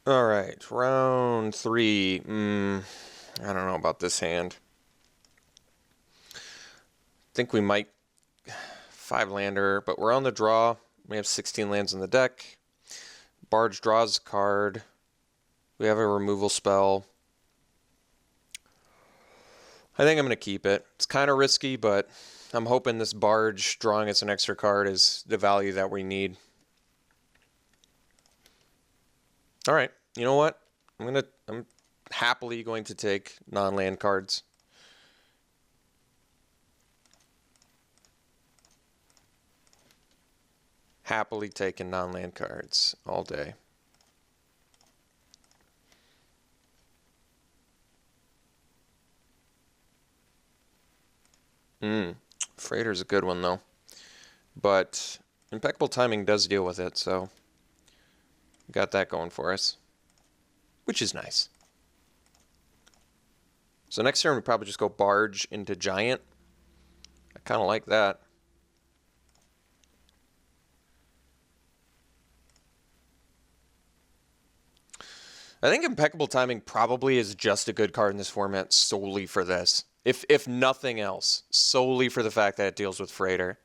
All right, round 3. I don't know about this hand. Think we might 5-lander, but we're on the draw. We have 16 lands in the deck. Barge draws a card. We have a removal spell. I think I'm going to keep it. It's kind of risky, but I'm hoping this Barge drawing us an extra card is the value that we need. All right, you know what? I'm happily going to take non-land cards. Happily taking non-land cards all day. Freighter's a good one though. But impeccable timing does deal with it, so got that going for us, which is nice. So next turn we probably just go Barge into Giant. I kind of like that. I think impeccable timing probably is just a good card in this format solely for this. If nothing else, solely for the fact that it deals with Freighter.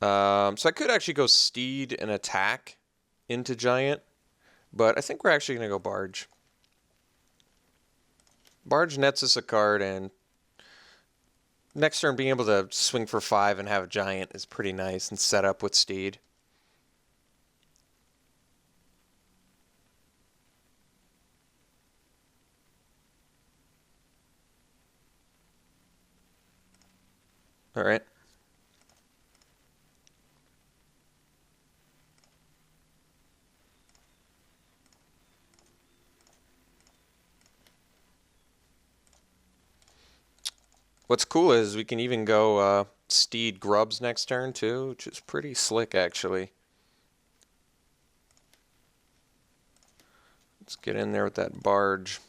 So I could actually go Steed and attack into Giant, but I think we're actually going to go Barge. Barge nets us a card, and next turn being able to swing for 5 and have a Giant is pretty nice and set up with Steed. All right. What's cool is we can even go Steed Grubs next turn too, which is pretty slick actually. Let's get in there with that Barge.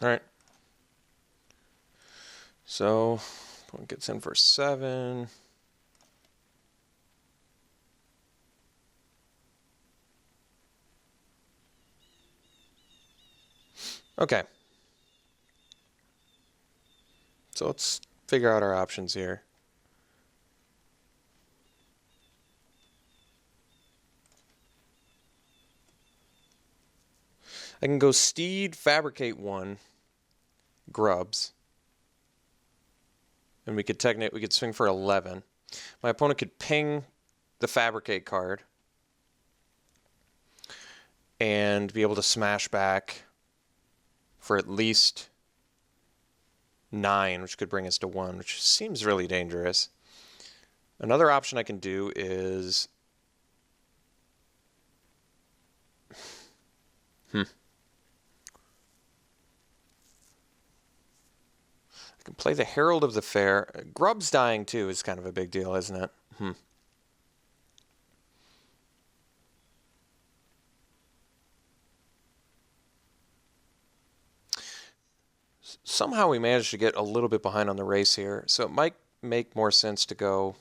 All right. So, opponent gets in for 7. Okay. So let's figure out our options here. I can go Steed, Fabricate 1, Grubs. And we could swing for 11. My opponent could ping the Fabricate card and be able to smash back for at least 9, which could bring us to 1, which seems really dangerous. Another option I can do is I can play the Herald of the Fair. Grub's dying too is kind of a big deal, isn't it? Somehow we managed to get a little bit behind on the race here, so it might make more sense to go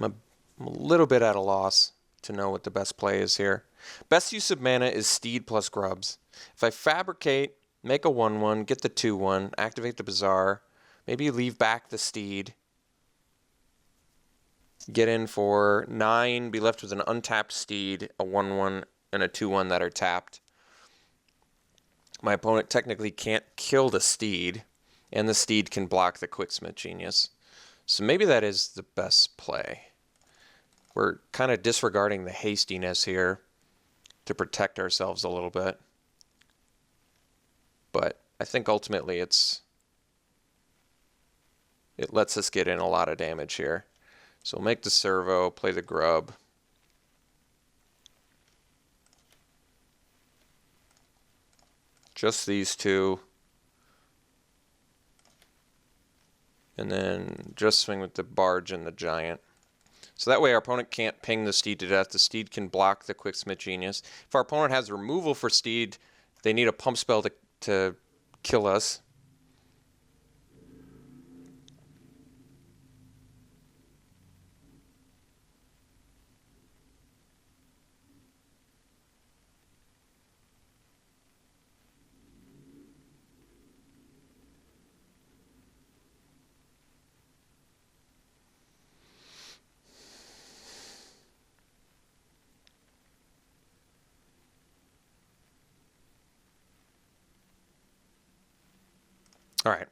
I'm a little bit at a loss to know what the best play is here. Best use of mana is Steed plus Grubs. If I Fabricate, make a 1/1, get the 2/1, activate the Bazaar, maybe leave back the Steed, get in for 9, be left with an untapped steed, a 1/1, and a 2/1 that are tapped. My opponent technically can't kill the steed, and the steed can block the Quicksmith Genius. So maybe that is the best play. We're kind of disregarding the hastiness here to protect ourselves a little bit. But I think ultimately it lets us get in a lot of damage here. So we'll make the servo, play the grub. Just these two. And then just swing with the barge and the giant. So that way our opponent can't ping the steed to death. The steed can block the Quicksmith Genius. If our opponent has removal for steed, they need a pump spell to kill us. All right,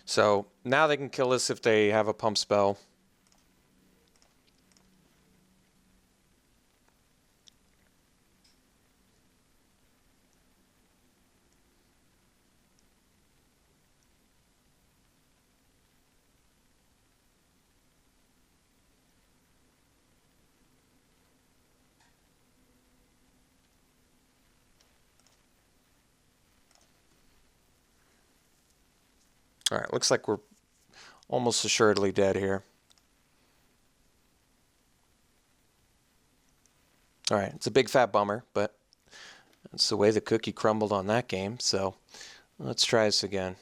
so now they can kill us if they have a pump spell. All right, looks like we're almost assuredly dead here. All right, it's a big fat bummer, but that's the way the cookie crumbled on that game. So let's try this again.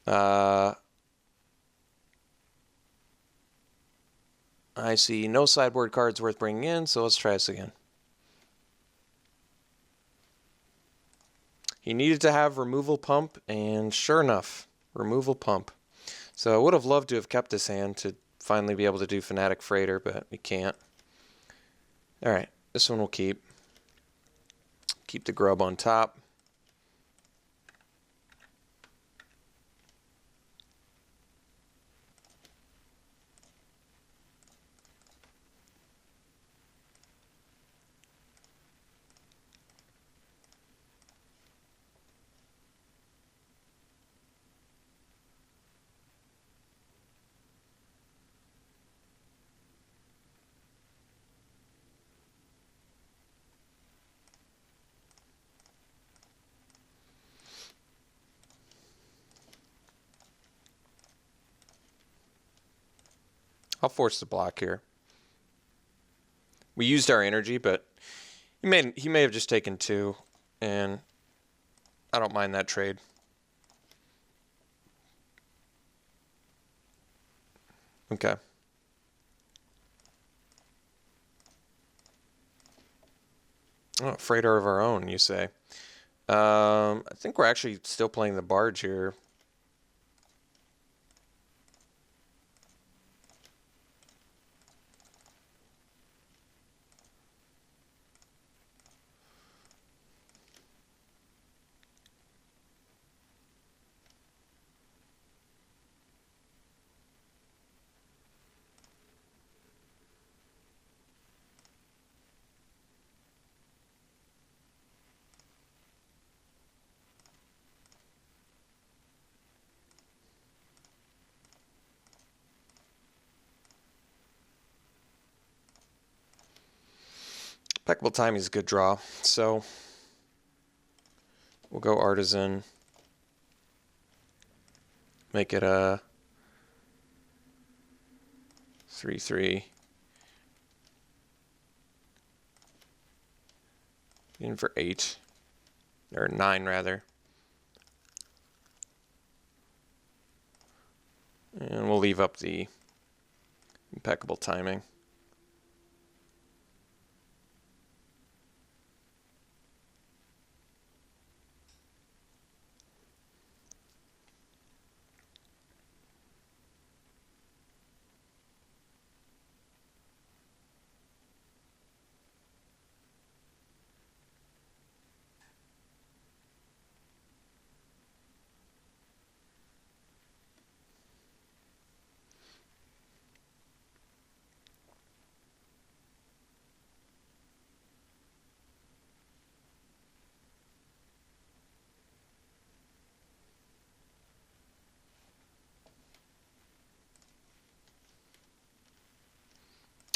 I see no sideboard cards worth bringing in, so let's try this again. He needed to have removal pump, and sure enough, removal pump. So I would have loved to have kept this hand to finally be able to do Fanatic Freighter, but we can't. All right, this one we'll keep. Keep the grub on top. I'll force the block here. We used our energy, but he may have just taken 2, and I don't mind that trade. Okay. Oh, freighter of our own, you say. I think we're actually still playing the barge here. Impeccable timing is a good draw, so we'll go Artisan. Make it a 3/3. In for 8, or 9 rather. And we'll leave up the impeccable timing.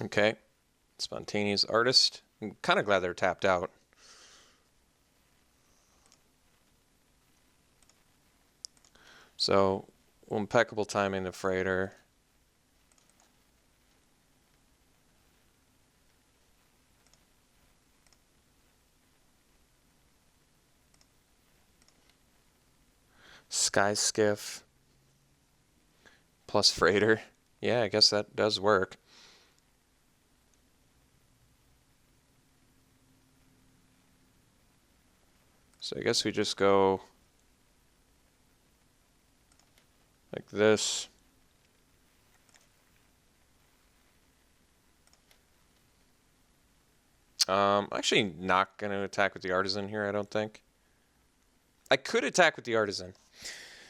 Okay. Spontaneous Artist. I'm kind of glad they're tapped out. So, impeccable timing to Freighter. Sky Skiff plus Freighter. Yeah, I guess that does work. So I guess we just go like this. Actually not going to attack with the Artisan here, I don't think. I could attack with the Artisan.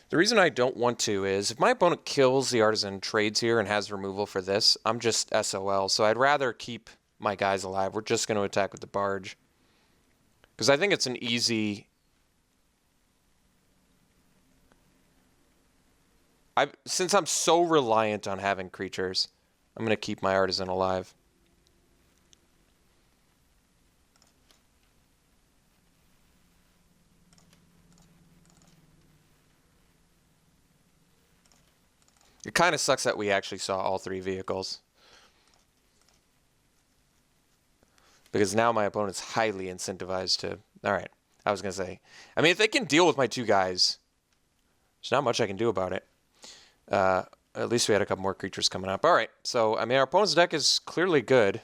The reason I don't want to is if my opponent kills the Artisan, trades here, and has removal for this, I'm just SOL. So I'd rather keep my guys alive. We're just going to attack with the Barge. Because I think it's an easy... Since I'm so reliant on having creatures, I'm going to keep my Artisan alive. It kind of sucks that we actually saw all three vehicles. Because now my opponent's highly incentivized to... Alright, I was going to say. I mean, if they can deal with my two guys, there's not much I can do about it. At least we had a couple more creatures coming up. Alright, so, I mean, our opponent's deck is clearly good.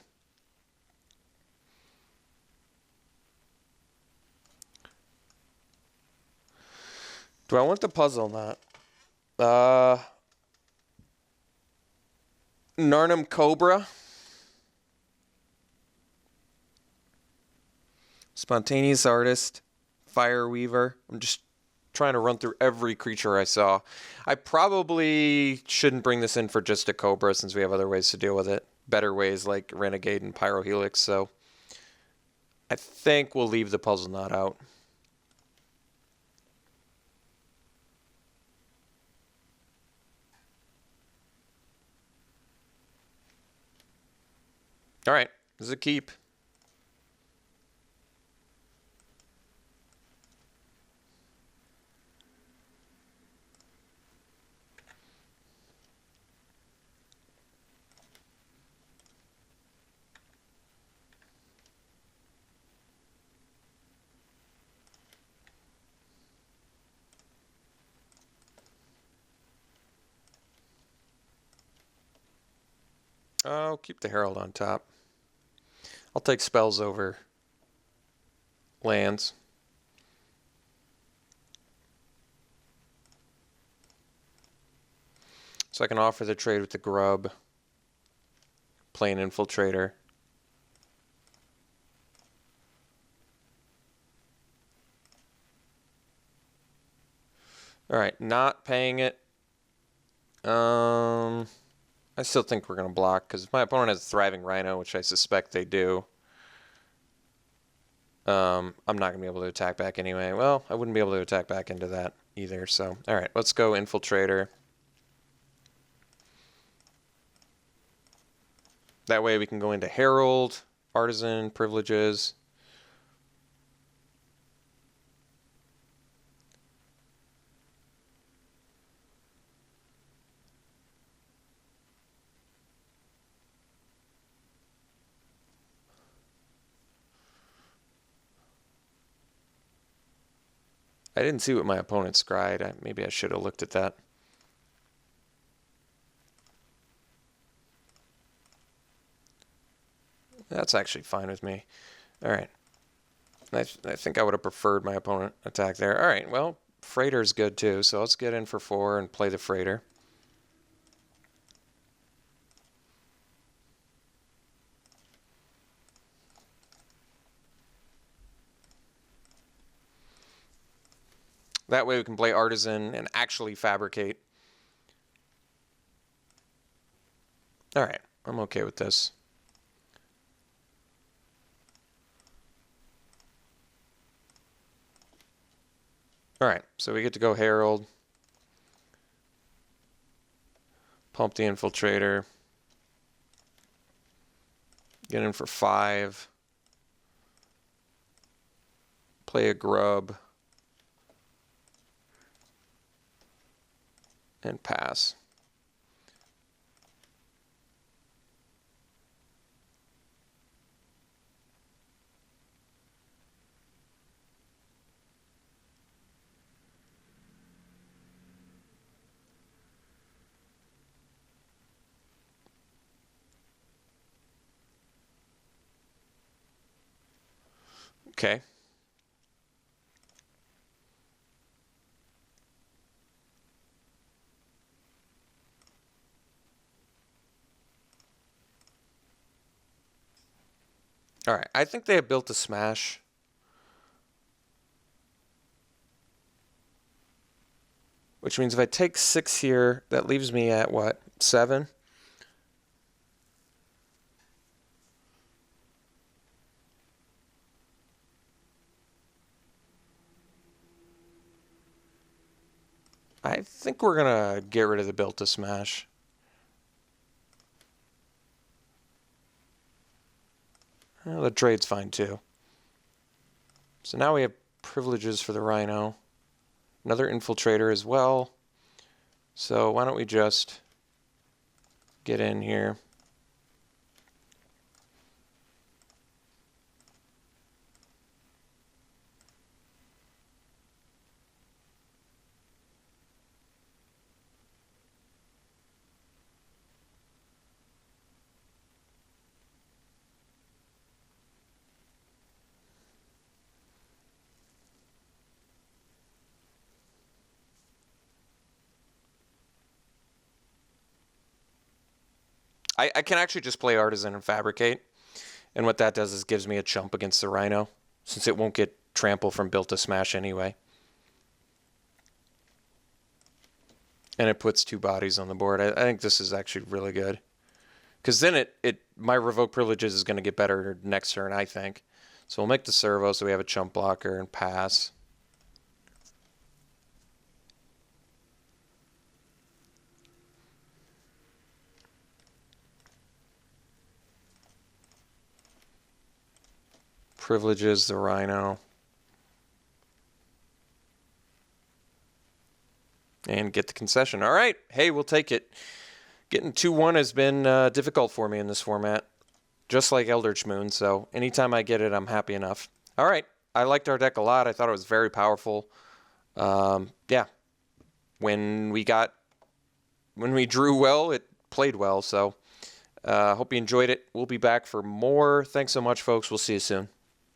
Do I want the puzzle or not? Narnum Cobra. Spontaneous Artist. Fire Weaver. I'm just trying to run through every creature I saw. I probably shouldn't bring this in for just a Cobra since we have other ways to deal with it. Better ways like Renegade and Pyrohelix, so I think we'll leave the Puzzle Knot out. Alright, this is a keep. I'll keep the Herald on top. I'll take spells over lands. So I can offer the trade with the Grub. Plain Infiltrator. Alright, not paying it. I still think we're going to block, because if my opponent has a Thriving Rhino, which I suspect they do, I'm not going to be able to attack back anyway. Well, I wouldn't be able to attack back into that either, so... Alright, let's go Infiltrator. That way we can go into Herald, Artisan, Privileges... I didn't see what my opponent scryed. Maybe I should have looked at that. That's actually fine with me. Alright. I think I would have preferred my opponent attack there. Alright, well, Freighter's good too, so let's get in for 4 and play the Freighter. That way we can play Artisan and actually fabricate. Alright, I'm okay with this. Alright, so we get to go Herald. Pump the Infiltrator. Get in for 5. Play a grub. And pass. Okay. All right. I think they have built a smash. Which means if I take 6 here, that leaves me at what? 7? I think we're going to get rid of the built to smash. Well, the trade's fine too. So now we have privileges for the Rhino. Another infiltrator as well. So why don't we just get in here. I can actually just play Artisan and Fabricate. And what that does is gives me a chump against the Rhino, since it won't get trample from built to smash anyway. And it puts 2 bodies on the board. I think this is actually really good. Because then my revoke privileges is going to get better next turn, I think. So we'll make the servo so we have a chump blocker and pass. Privileges the Rhino. And get the concession. All right. Hey, we'll take it. Getting 2-1 has been difficult for me in this format. Just like Eldritch Moon. So anytime I get it, I'm happy enough. All right. I liked our deck a lot. I thought it was very powerful. Yeah. When we drew well, it played well. So hope you enjoyed it. We'll be back for more. Thanks so much, folks. We'll see you soon.